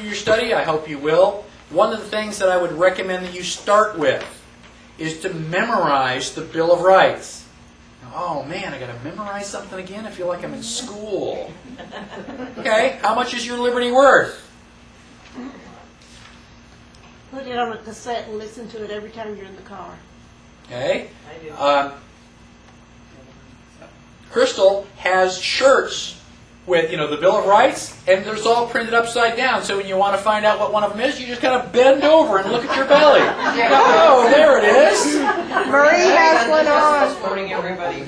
your study, I hope you will, one of the things that I would recommend that you start with is to memorize the Bill of Rights. Oh man, I got to memorize something again? I feel like I'm in school. Okay, how much is your liberty worth? Put it on a cassette and listen to it every time you're in the car. Okay. Crystal has shirts with, the Bill of Rights, and there's all printed upside down. So when you want to find out what one of them is, you just kind of bend over and look at your belly. Oh, there it is. Marie has one on. Morning, everybody.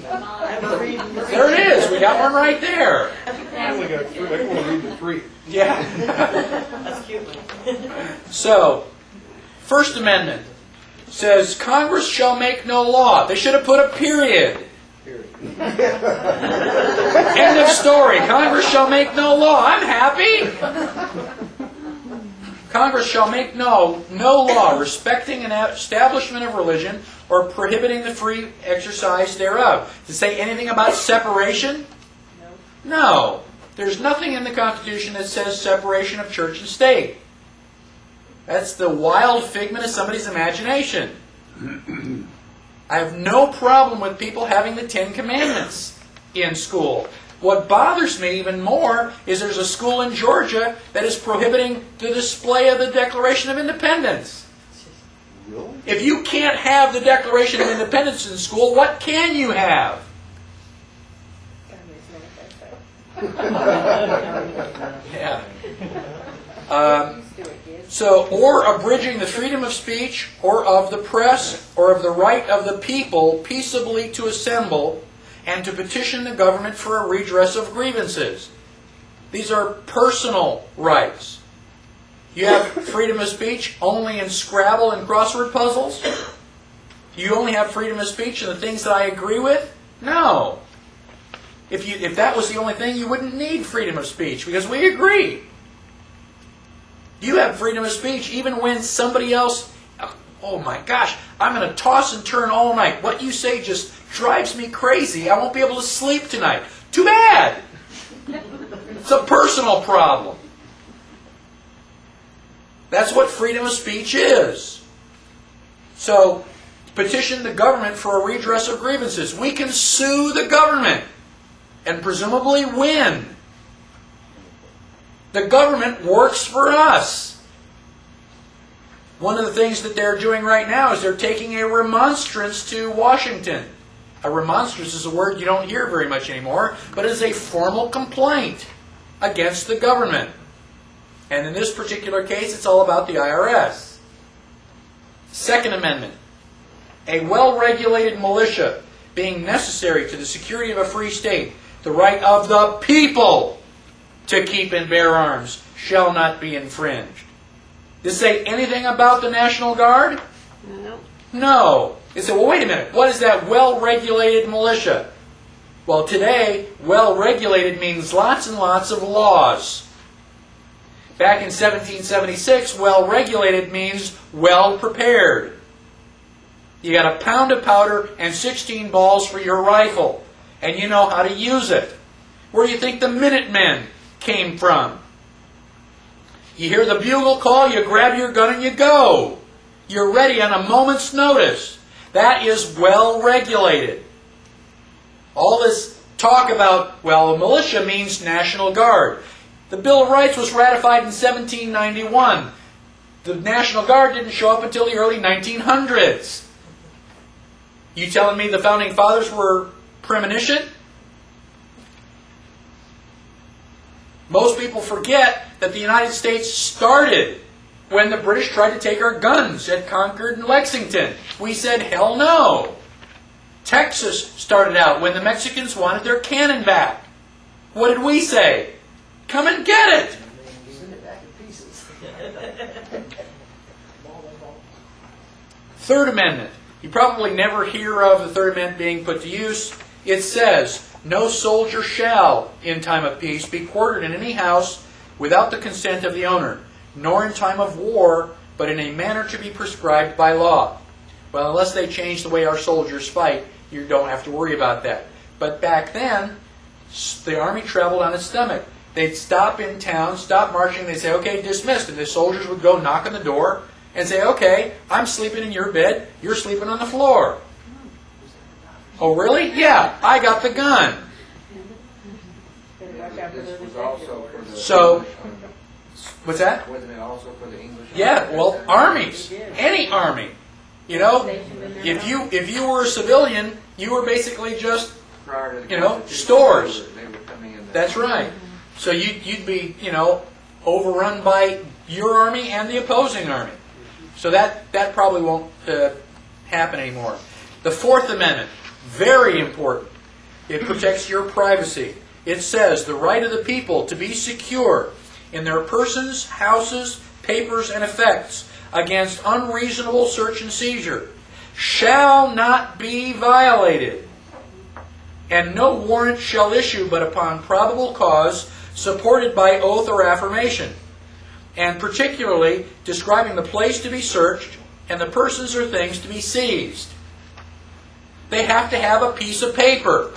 There it is. We got one right there. I only got 3. I want to read the 3. Yeah. That's cute. So, First Amendment says Congress shall make no law. They should have put a period. End of story. Congress shall make no law. I'm happy. Congress shall make no law respecting an establishment of religion or prohibiting the free exercise thereof. Does it say anything about separation? No. There's nothing in the Constitution that says separation of church and state. That's the wild figment of somebody's imagination. I have no problem with people having the 10 Commandments in school. What bothers me even more is there's a school in Georgia that is prohibiting the display of the Declaration of Independence. Really? If you can't have the Declaration of Independence in school, what can you have? Yeah. Or abridging the freedom of speech, or of the press, or of the right of the people peaceably to assemble, and to petition the government for a redress of grievances. These are personal rights. You have freedom of speech only in Scrabble and crossword puzzles? You only have freedom of speech in the things that I agree with? No. If that was the only thing, you wouldn't need freedom of speech, because we agree. You have freedom of speech even when somebody else, oh my gosh, I'm going to toss and turn all night. What you say just drives me crazy. I won't be able to sleep tonight. Too bad. It's a personal problem. That's what freedom of speech is. So, petition the government for a redress of grievances. We can sue the government and presumably win. The government works for us. One of the things that they're doing right now is they're taking a remonstrance to Washington. A remonstrance is a word you don't hear very much anymore, but it is a formal complaint against the government. And in this particular case, it's all about the IRS. Second Amendment. A well-regulated militia being necessary to the security of a free state, the right of the people to keep and bear arms shall not be infringed. Does it say anything about the National Guard? No. No. It said, well, wait a minute. What is that well-regulated militia? Well, today, well-regulated means lots and lots of laws. Back in 1776, well-regulated means well-prepared. You got a pound of powder and 16 balls for your rifle, and you know how to use it. Where do you think the Minutemen came from? You hear the bugle call, you grab your gun and you go. You're ready on a moment's notice. That is well regulated. All this talk about, well, a militia means National Guard. The Bill of Rights was ratified in 1791. The National Guard didn't show up until the early 1900s. You telling me the Founding Fathers were premonition? Most people forget that the United States started when the British tried to take our guns at Concord and Lexington. We said, hell no. Texas started out when the Mexicans wanted their cannon back. What did we say? Come and get it. Send it back in pieces. Third Amendment. You probably never hear of the Third Amendment being put to use. It says, no soldier shall, in time of peace, be quartered in any house without the consent of the owner, nor in time of war, but in a manner to be prescribed by law. Well, unless they change the way our soldiers fight, you don't have to worry about that. But back then, the army traveled on its stomach. they'd stop in town, stop marching, they'd say, okay, dismissed. And the soldiers would go knock on the door and say, okay, I'm sleeping in your bed, you're sleeping on the floor. Oh, really? Yeah, I got the gun. This was also for the So- English army. What's that? Wasn't it also for the English army? Yeah, well, armies, any army. You know, if you were a civilian, you were basically just, Prior to the you know, Constitution, stores. They were coming in. That's right. So you'd be, you know, overrun by your army and the opposing army. So that probably won't happen anymore. The Fourth Amendment, very important. It protects your privacy. It says the right of the people to be secure in their persons, houses, papers, and effects against unreasonable search and seizure shall not be violated, and no warrant shall issue but upon probable cause supported by oath or affirmation, and particularly describing the place to be searched and the persons or things to be seized. They have to have a piece of paper.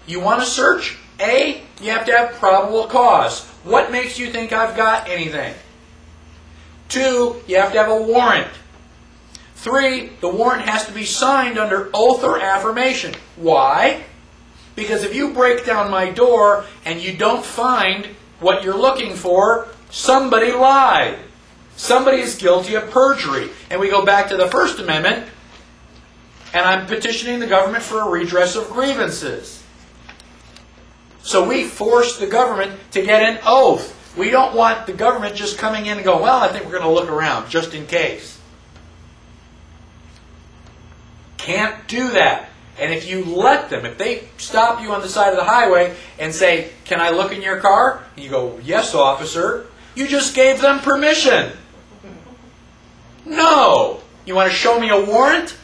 You want to search? A, you have to have probable cause. What makes you think I've got anything? 2, you have to have a warrant. 3, the warrant has to be signed under oath or affirmation. Why? Because if you break down my door and you don't find what you're looking for, somebody lied. Somebody is guilty of perjury. And we go back to the First Amendment, and I'm petitioning the government for a redress of grievances. So we force the government to get an oath. We don't want the government just coming in and go, well, I think we're going to look around just in case. Can't do that. And if you let them, if they stop you on the side of the highway and say, can I look in your car? And you go, yes, officer. You just gave them permission. No. You want to show me a warrant?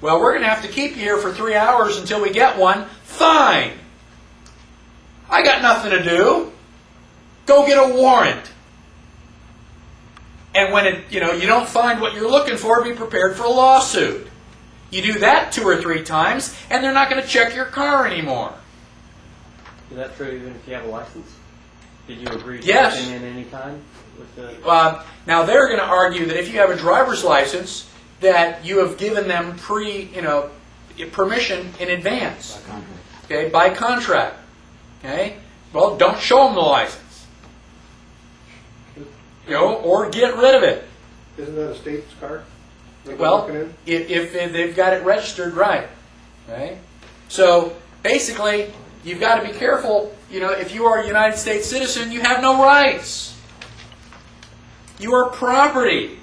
Well, we're going to have to keep you here for 3 hours until we get one. Fine. I got nothing to do. Go get a warrant. And when you don't find what you're looking for, be prepared for a lawsuit. You do that 2 or 3 times, and they're not going to check your car anymore. Is that true even if you have a license? Did you agree to Yes. come in any time with the... Now they're going to argue that if you have a driver's license, that you have given them permission in advance. Okay, by contract. Okay, well, don't show them the license. Or get rid of it. Isn't that a state's car? that we're Well, looking in? if they've got it registered right. Okay? So basically, you've got to be careful. If you are a United States citizen, you have no rights. You are property.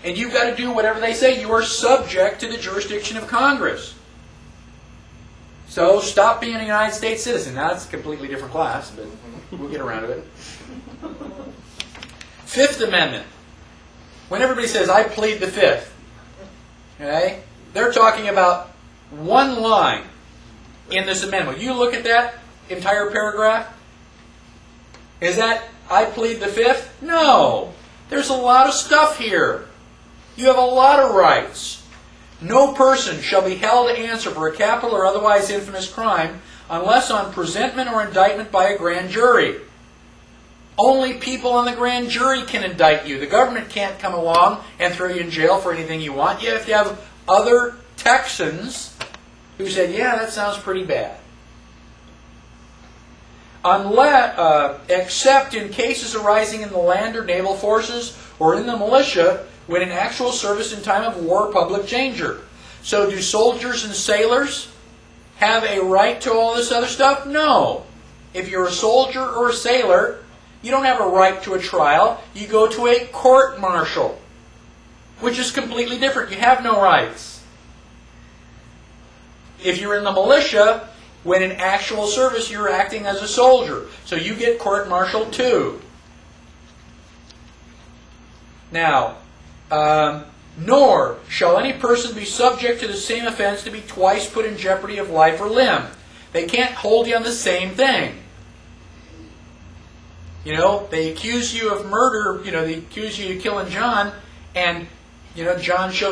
And you've got to do whatever they say. You are subject to the jurisdiction of Congress. So stop being a United States citizen. Now that's a completely different class, but we'll get around to it. Fifth Amendment. When everybody says, I plead the Fifth, okay, they're talking about one line in this amendment. You look at that entire paragraph. Is that, I plead the Fifth? No. There's a lot of stuff here. You have a lot of rights. No person shall be held to answer for a capital or otherwise infamous crime unless on presentment or indictment by a grand jury. Only people on the grand jury can indict you. The government can't come along and throw you in jail for anything you want. You have to have other Texans who said, yeah, that sounds pretty bad. Except in cases arising in the land or naval forces or in the militia when in actual service in time of war or public danger. So do soldiers and sailors have a right to all this other stuff? No. If you're a soldier or a sailor, you don't have a right to a trial. You go to a court-martial, which is completely different. You have no rights. If you're in the militia, when in actual service, you're acting as a soldier. So you get court-martialed too. Now, nor shall any person be subject to the same offense to be twice put in jeopardy of life or limb. They can't hold you on the same thing. They accuse you of murder, they accuse you of killing John, and, John shows